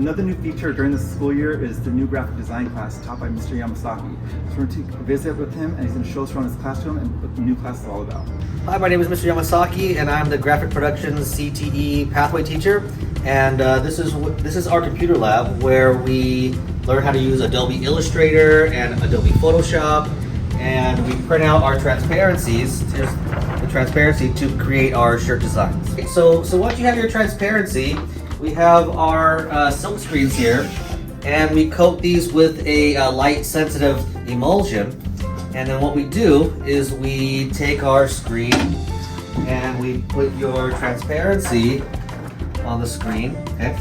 Another new feature during the school year is the new graphic design class taught by Mr. Yamasaki. So we're going to visit with him and he's going to show us around his classroom and what the new class is all about. Hi, my name is Mr. Yamasaki and I'm the Graphic Productions CTE Pathway teacher. And this is our computer lab where we learn how to use Adobe Illustrator and Adobe Photoshop, and we print out our transparencies. Here's the transparency to create our shirt designs. So once you have your transparency, we have our silk screens here, and we coat these with a light sensitive emulsion. And then what we do is we take our screen and we put your transparency on the screen, okay?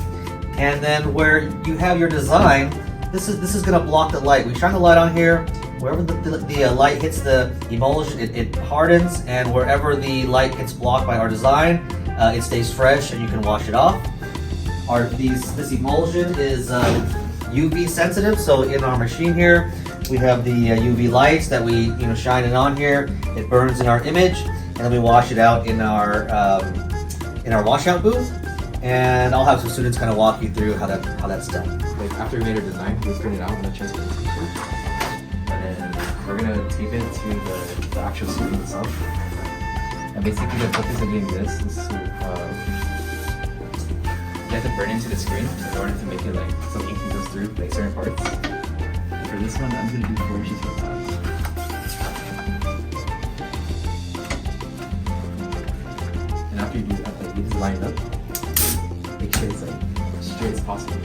And then where you have your design, this is gonna block the light. We shine the light on here. Wherever the light hits the emulsion, it hardens, and wherever the light gets blocked by our design, it stays fresh and you can wash it off. This emulsion is UV sensitive, so in our machine here, we have the UV lights that we shine it on here. It burns in our image, and then we wash it out in our washout booth. And I'll have some students kind of walk you through how that's done. Like after we made our design, we print it out on a transparency sheet, and then we're gonna tape it to the actual screen itself. And basically, the purpose of doing this is to you have to burn into the screen in order to make it like some ink goes through like certain parts. And for this one, I'm going to do 4 inches for that. And after you do that, like, you just line it up, make sure it's like as straight as possible.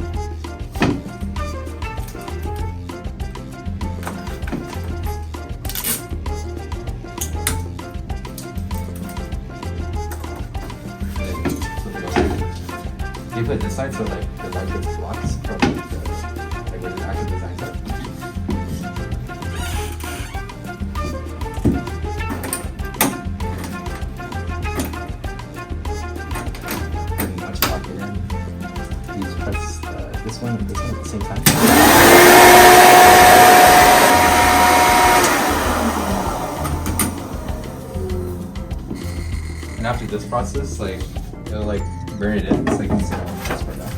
You put this side so like the light gets blocked from like where the actual design's at. And once you lock it in, you just press this one and this one at the same time. And after this process, like it'll like burn it in. It's like this right now.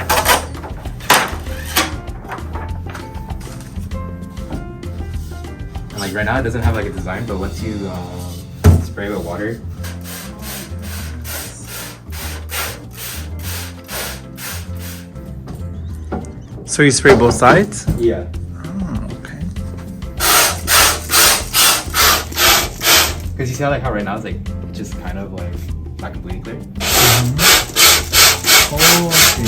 And like right now it doesn't have like a design, but once you spray with water, So you spray both sides? yeah. Oh, okay. Because you see how like how right now it's like just kind of like not completely clear. Oh, okay.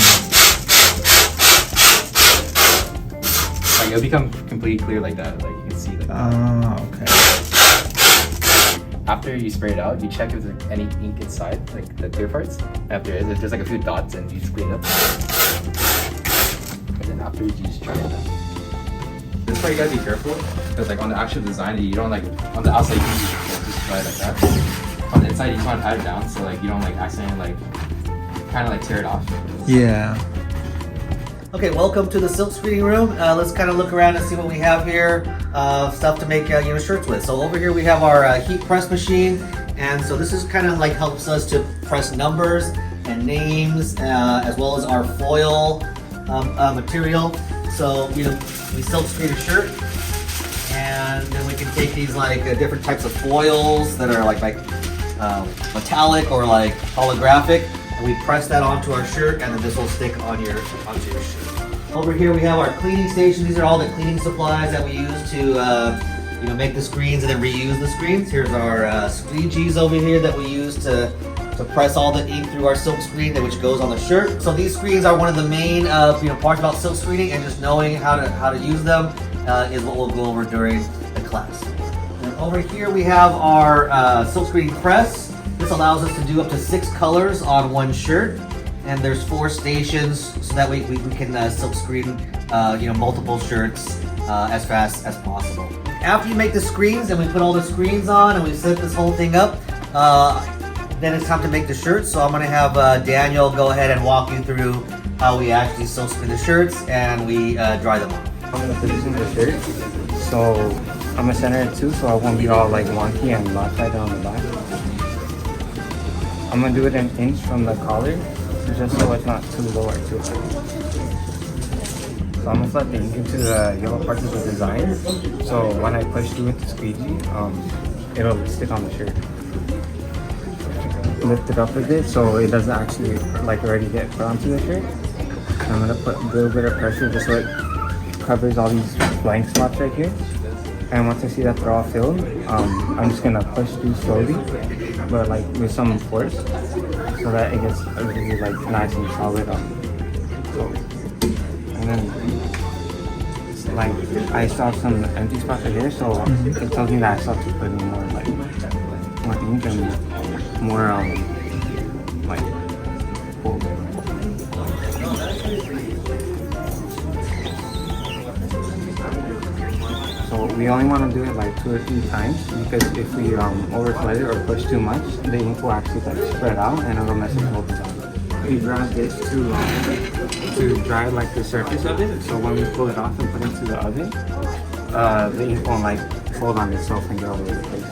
Like it'll become completely clear like that. Like you can see like. Okay. After you spray it out, you check if there's any ink inside, like the clear parts. After it is, if there's like a few dots, and you just clean it up. And then after you just try it out. This is why you gotta be careful, because like on the actual design, you don't like on the outside you can just try it like that. On the inside, you just want to pat it down so like you don't like accidentally like kind of like tear it off. Yeah. Okay, welcome to the silk screening room. Let's kind of look around and see what we have here. Stuff to make shirts with. So over here we have our heat press machine, and so this is kind of like helps us to press numbers and names, as well as our foil material. So we silk screen a shirt, and then we can take these like different types of foils that are like metallic or like holographic. And we press that onto our shirt, and then this will stick onto your shirt. Over here we have our cleaning station. These are all the cleaning supplies that we use to make the screens and then reuse the screens. Here's our squeegees over here that we use to press all the ink through our silk screen, which goes on the shirt. So these screens are one of the main parts about silk screening, and just knowing how to use them is what we'll go over during the class. And over here we have our silk screening press. This allows us to do up to 6 colors on one shirt, and there's 4 stations so that we can silk screen multiple shirts as fast as possible. After you make the screens and we put all the screens on and we set this whole thing up, then it's time to make the shirts. So I'm going to have Daniel go ahead and walk you through how we actually silk screen the shirts and we dry them on. I'm going to position the shirt, so I'm going to center it too, so it won't be all like wonky and lopsided on the back. I'm going to do it an inch from the collar, just so it's not too low or too high. So I'm gonna flood the ink into the yellow parts of the design. So when I push through with the squeegee, it'll stick on the shirt. Lift it up a bit so it doesn't actually like already get put onto the shirt. And I'm gonna put a little bit of pressure just so it covers all these blank spots right here. And once I see that they're all filled, I'm just gonna push through slowly, but like with some force, so that it gets really like nice and solid. And then like I still have some empty spots right here, so it tells me that I still have to put in more ink and more like bold. So we only want to do it like 2 or 3 times, because if we overflood it or push too much, the ink will actually like spread out and it'll mess up the whole design. We grab this to dry like the surface of it, so when we pull it off and put it into the oven, the ink won't like fold on itself and get all over the place.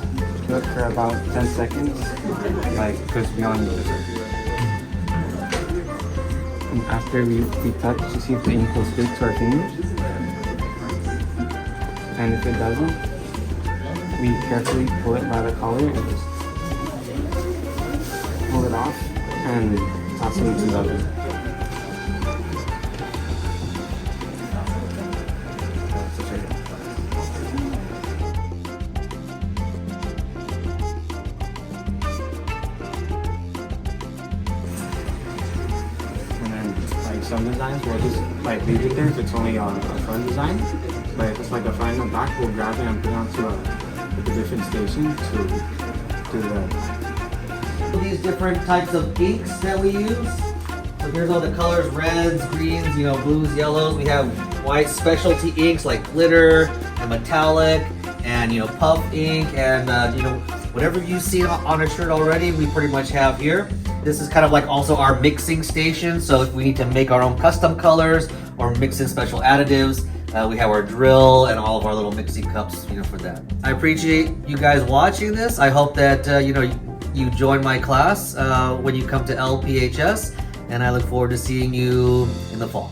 Do it for about 10 seconds, like because we only need the surface. And after we touch to see if the ink will stick to our fingers. And if it doesn't, we carefully pull it by the collar and just pull it off and toss it into the oven. And then like some designs we'll just like leave it there if it's only a front design. But if it's like a front and back, we'll grab it and put it onto a different station to do that. These different types of inks that we use. So here's all the colors: reds, greens, blues, yellows. We have white specialty inks like glitter and metallic, and puff ink, and whatever you see on a shirt already, we pretty much have here. This is kind of like also our mixing station. So if we need to make our own custom colors or mix in special additives, we have our drill and all of our little mixing cups, for that. I appreciate you guys watching this. I hope that, you join my class when you come to LPHS, and I look forward to seeing you in the fall.